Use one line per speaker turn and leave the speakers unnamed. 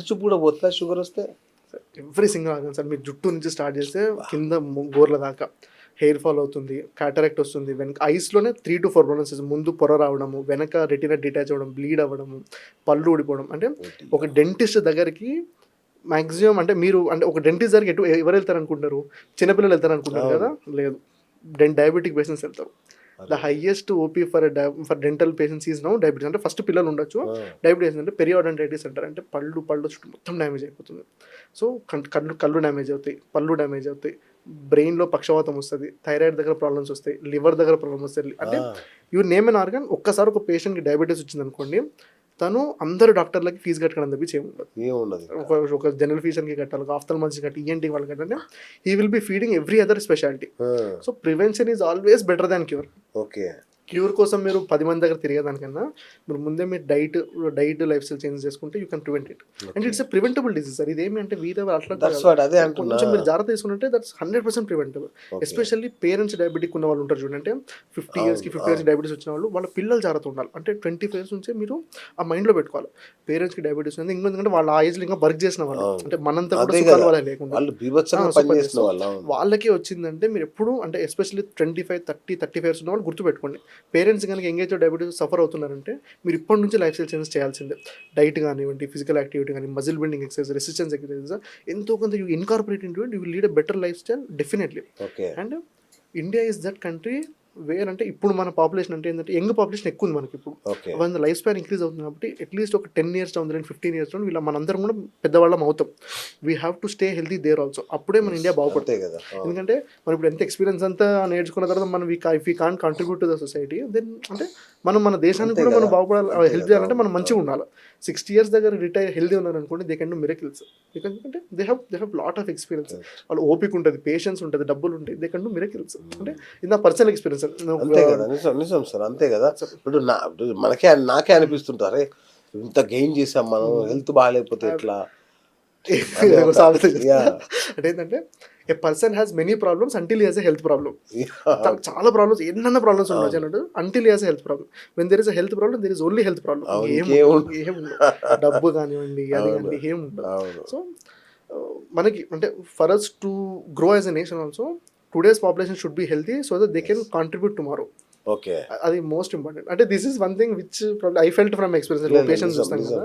కంటి చూపు కూడా పోతుందా షుగర్ వస్తే?
Every single organ sir. మీరు జుట్టు నుంచి స్టార్ట్ చేస్తే కింద గోర్ల దాకా హెయిర్ ఫాల్ అవుతుంది, క్యాటరాక్ట్ వస్తుంది, వెనక ఐస్లోనే 3 to 4 ప్రాబ్లమ్స్. ముందు పొర రావడము, వెనక రెటీనా డిటాచ్ అవ్వడం, బ్లీడ్ అవ్వడము, పళ్ళు ఊడిపోవడం. అంటే ఒక డెంటిస్ట్ దగ్గరికి మ్యాక్సిమం అంటే మీరు అంటే ఒక డెంటిస్ట్ దగ్గరికి ఎవరు వెళ్తారు అనుకుంటారు? చిన్నపిల్లలు వెళ్తారు అనుకుంటారు కదా, లేదు, డయాబెటిక్ పేషెంట్స్ వెళ్తారు. The highest OP for dental patients is now diabetes. అంటే ఫస్ట్ పిల్లలు ఉండొచ్చు, డయాబెటీస్ అంటే పెరియాడంటైటిస్ అంటారు. అంటే పళ్ళు చుట్టూ మొత్తం డ్యామేజ్ అయిపోతుంది. సో కళ్ళు డ్యామేజ్ అవుతాయి, పళ్ళు డ్యామేజ్ అవుతాయి, బ్రెయిన్లో పక్షవాతం వస్తుంది, థైరాయిడ్ దగ్గర ప్రాబ్లమ్స్ వస్తాయి, లివర్ దగ్గర ప్రాబ్లమ్స్ వస్తాయి. అంటే యూ నేమ్ ఎన్ ఆర్గన్. ఒక్కసారి ఒక పేషెంట్కి డయాబెటీస్ వచ్చింది అనుకోండి, తను అందరు డాక్టర్లకి ఫీజు కట్టడం తప్పించి ఏముండదు. ఒక జనరల్ ఫిజిషియన్కి కట్టాలి, ఆఫ్థల్మాలజిస్ట్ కట్టి, ఈఎన్టీ వాళ్ళకి కట్టాలంటే he will be feeding every other speciality. So prevention is always better than cure.
Okay,
cure కోసం మీరు 10 మంది దగ్గర తిరిగేదానికన్నా మీరు ముందే మీరు డైట్ లైఫ్ స్టైల్ చేంజ్ చేసుకుంటే you can prevent it. And it's a preventable disease sir. ఇదేమి అంటే వీరే అట్లా కొంచెం మీరు జాగ్రత్త తీసుకుంటే that's 100% preventable. Especially parents diabetic ఉన్న వాళ్ళు ఉంటారు చూడండి. అంటే 50 years డయాబెటీస్ వచ్చిన వాళ్ళు, వాళ్ళ పిల్లలు జాగ్రత్త ఉండాలి. అంటే 25 years నుంచే మీరు ఆ మైండ్లో పెట్టుకోవాలి, పేరెంట్స్కి డయాబెటీస్ ఉంది. ఎందుకంటే వాళ్ళ ఆ ఏజ్లో ఇంకా వర్క్ చేసిన వాళ్ళు, అంటే మనంతా కూడా సుఖాలు వాళ్ళ లేకుండా వాళ్ళకి వచ్చిందంటే మీరు ఎప్పుడు అంటే ఎస్పెషల్లీ 25, 30, 35 years ఉన్న వాళ్ళు గుర్తుపెట్టుకోండి. పేరెంట్స్ కనుక ఎంగేజ్ డయాబెటీస్ సఫర్ అవుతున్నారంటే మీరు ఇప్పటి నుంచి లైఫ్ స్టైల్ చేంజ్ చేయాల్సిందే. డైట్ కానివ్వండి, ఫిజికల్ యాక్టివిటీ కానీ, muscle building exercise, resistance exercise ఎంతో కొంత you incorporate into it, you will lead a better life style definitely. And India is that country where అంటే ఇప్పుడు మన పాపులేషన్ అంటే ఏంటంటే యంగ్ పాపులేషన్ ఎక్కువ ఉంది మనకి. ఇప్పుడు మన లైఫ్ స్పాన్ ఇంక్రీజ్ అవుతుంది కాబట్టి అట్లీస్ట్ ఒక 10 years down the line, 15 years down వీళ్ళ మనందరం కూడా పెద్దవాళ్ళం అవుతాం. We have to stay healthy there also. అప్పుడే మన ఇండియా బాగుపడతాయి కదా. ఎందుకంటే మనం ఇప్పుడు ఎంత ఎక్స్పీరియన్స్ అంతా నేర్చుకున్న తర్వాత మనం if we can't contribute to the society, then అంటే మనం మన దేశానికి కూడా మనం బాగుపడాలి, హెల్ప్ చేయాలంటే మనం మంచిగా ఉండాలి. 60 years దగ్గర రిటైర్ హెల్తీ ఉన్నారు అనుకోండి, దే కెన్ డూ మిరకిల్స్. ఎందుకంటే they have lot of experience. వాళ్ళు ఓపిక ఉంటుంది, పేషెన్స్ ఉంటుంది, డబ్బులు ఉంటాయి, దే కెన్ డూ మిరకిల్స్. అంటే ఇది నా పర్సనల్ ఎక్స్పీరియన్స్.
అంతే కదా, నిజం సార్, అంతే కదా. ఇప్పుడు నాకే అనిపిస్తుంటారే, ఇంత గెయిన్ చేసాం మనం, హెల్త్ బాగాలేకపోతే ఎట్లా
అంటే ఏంటంటే a person has many problems until he has a health problem. చాలా ప్రాబ్లమ్స్, ఎన్నెన్న ప్రాబ్లమ్స్ ఉండొచ్చు అన్నట్టు, until he has a health problem. When there is a health problem, there is only health problem. డబ్బు కానివ్వండి, అది కానీ ఏముండదు. సో మనకి అంటే for us to grow as a nation also, today's population should be healthy so that they can contribute tomorrow.
Okay,
అది most important. అంటే this is one thing which I felt from experience. Patients చూస్తాం కదా,